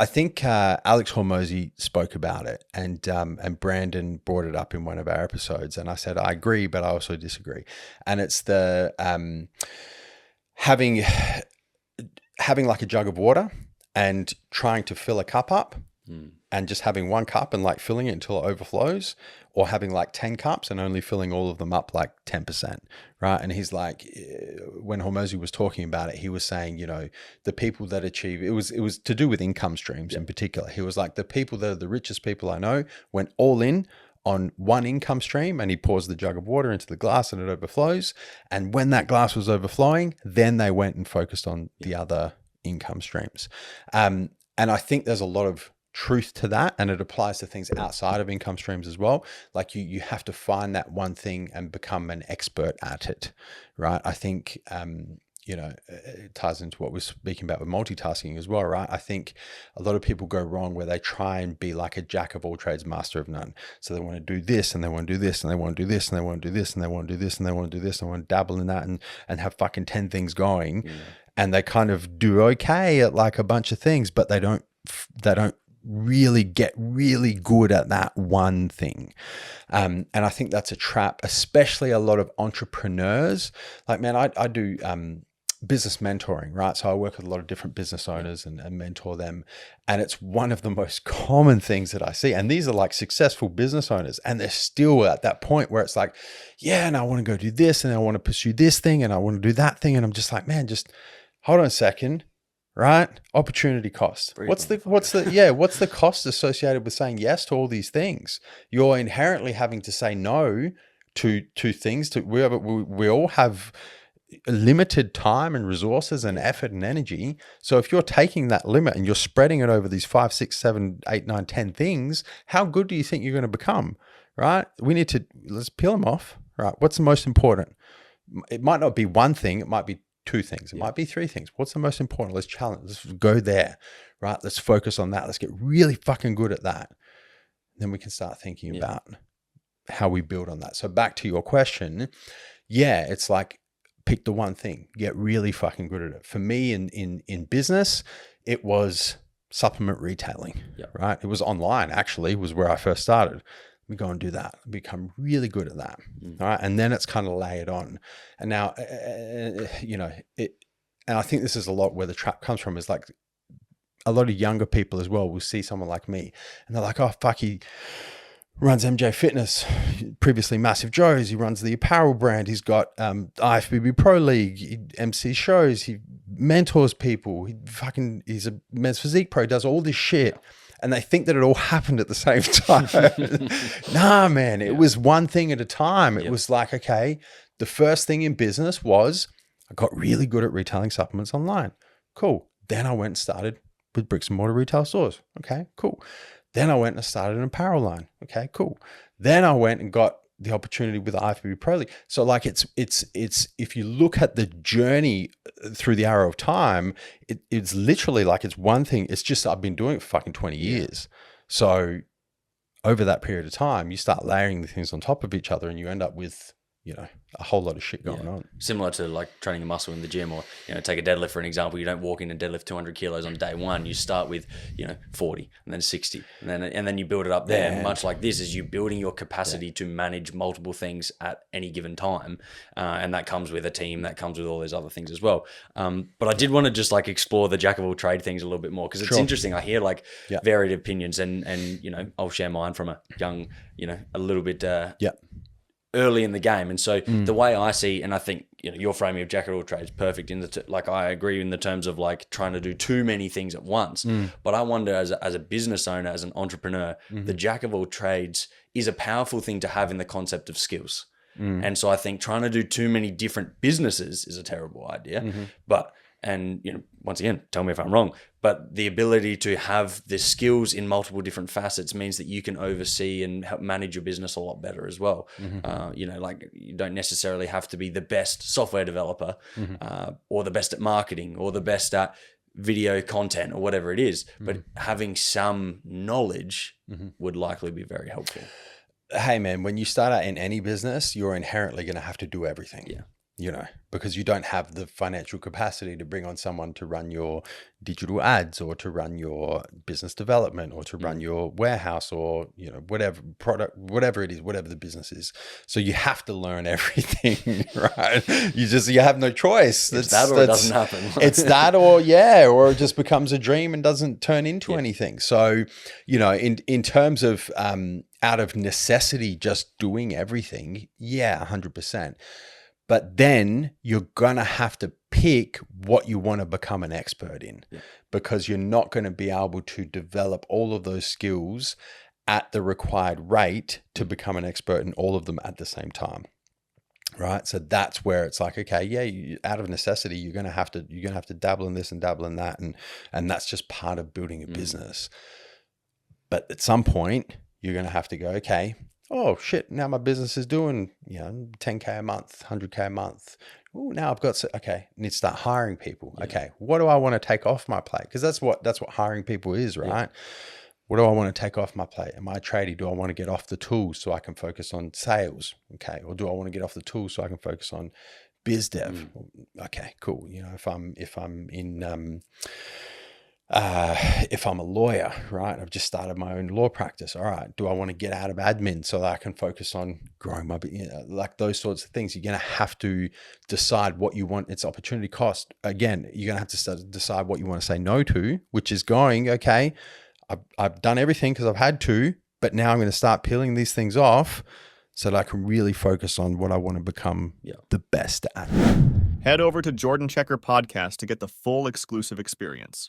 I think Alex Hormozy spoke about it, and Brandon brought it up in one of our episodes, and I said I agree, but I also disagree. And it's the having like a jug of water and trying to fill a cup up, and just having one cup and like filling it until it overflows, or having like 10 cups and only filling all of them up like 10%, right? And he's like, when Hormozy was talking about it, he was saying, you know, the people that achieve, it was to do with income streams in particular. He was like, the people that are the richest people I know went all in on one income stream, and he pours the jug of water into the glass and it overflows. And when that glass was overflowing, then they went and focused on the other income streams. And I think there's a lot of truth to that, and it applies to things outside of income streams as well. Like you have to find that one thing and become an expert at it, right? I think you know, it ties into what we're speaking about with multitasking as well, right? I think a lot of people go wrong where they try and be like a jack of all trades, master of none. So they want to do this and they want to do this and they want to do this and they want to do this and they want to do this and they want to do this and they want to dabble in that and have fucking 10 things going. And they kind of do okay at like a bunch of things, but they don't really get really good at that one thing. And I think that's a trap, especially a lot of entrepreneurs. Like, man, I do business mentoring, right? So I work with a lot of different business owners and mentor them. And it's one of the most common things that I see. And these are like successful business owners, and they're still at that point where it's like, yeah, and I want to go do this and I want to pursue this thing and I want to do that thing. And I'm just like, man, just hold on a second. Right? Opportunity cost. What's the cost associated with saying yes to all these things? You're inherently having to say no to things. We all have limited time and resources and effort and energy. So if you're taking that limit and you're spreading it over these 5, 6, 7, 8, 9, 10 things, how good do you think you're going to become? Right? Let's peel them off. Right? What's the most important? It might not be one thing. It might be 2 things. It might be 3 things. What's the most important? Let's challenge. Let's go there, right? Let's focus on that. Let's get really fucking good at that. Then we can start thinking about how we build on that. So back to your question. Yeah, it's like pick the one thing, get really fucking good at it. For me in business, it was supplement retailing, right? It was online actually, was where I first started. We go and do that, become really good at that. All right. And then it's kind of layered on. And now, you know, and I think this is a lot where the trap comes from, is like a lot of younger people as well will see someone like me and they're like, oh, fuck, he runs MJ Fitness, previously Massive Joe's. He runs the apparel brand. He's got IFBB Pro League. He MC shows. He mentors people. He's a men's physique pro, does all this shit. And they think that it all happened at the same time. Nah, man, it was one thing at a time. It was like, okay, the first thing in business was I got really good at retailing supplements online. Cool. Then I went and started with bricks and mortar retail stores. Okay, cool. Then I went and started an apparel line. Okay, cool. Then I went and got the opportunity with the IFBB Pro League. So like it's if you look at the journey through the arrow of time, it's literally like it's one thing. It's just I've been doing it for fucking 20 years. So over that period of time, you start layering the things on top of each other and you end up with, you know, a whole lot of shit going on. Similar to like training a muscle in the gym, or, you know, take a deadlift for an example. You don't walk in and deadlift 200 kilos on day one. You start with, you know, 40 and then 60 and then you build it up there. Yeah. Much like this is you building your capacity to manage multiple things at any given time. And that comes with a team, that comes with all those other things as well. But I did want to just like explore the jack of all trade things a little bit more, because it's interesting. I hear like varied opinions and, you know, I'll share mine from a young, you know, a little bit, early in the game. And so the way I see, and I think, you know, your framing of jack of all trades perfect in the like I agree in the terms of like trying to do too many things at once. But I wonder as a business owner, as an entrepreneur, the jack of all trades is a powerful thing to have in the concept of skills. And so I think trying to do too many different businesses is a terrible idea. But, and, you know, once again, tell me if I'm wrong, but the ability to have the skills in multiple different facets means that you can oversee and help manage your business a lot better as well. You know, like you don't necessarily have to be the best software developer or the best at marketing or the best at video content or whatever it is, but having some knowledge would likely be very helpful. Hey man, when you start out in any business, you're inherently going to have to do everything. because you don't have the financial capacity to bring on someone to run your digital ads or to run your business development or to run your warehouse or, whatever product, whatever it is, whatever the business is. So you have to learn everything, right? You have no choice. It's that or it doesn't happen. It's that or it just becomes a dream and doesn't turn into anything. So, in terms of out of necessity, just doing everything, 100%. But then you're going to have to pick what you want to become an expert in, because you're not going to be able to develop all of those skills at the required rate to become an expert in all of them at the same time. Right. So that's where it's like, okay, out of necessity, you're going to have to dabble in this and dabble in that. And that's just part of building a business. But at some point you're going to have to go, okay, oh shit, now my business is doing, 10K a month, 100K a month. Oh, now I've got, I need to start hiring people. Yeah. Okay. What do I want to take off my plate? Because that's what hiring people is, right? Yeah. What do I want to take off my plate? Am I trading? Do I want to get off the tools so I can focus on sales? Okay. Or do I want to get off the tools so I can focus on biz dev? Okay, cool. If I'm a lawyer, right? I've just started my own law practice. All right. Do I want to get out of admin so that I can focus on growing my, like those sorts of things? You're going to have to decide what you want. It's opportunity cost. Again, you're going to have to decide what you want to say no to, which is going, okay, I've done everything because I've had to, but now I'm going to start peeling these things off so that I can really focus on what I want to become the best at. Head over to Jordan Checker Podcast to get the full exclusive experience.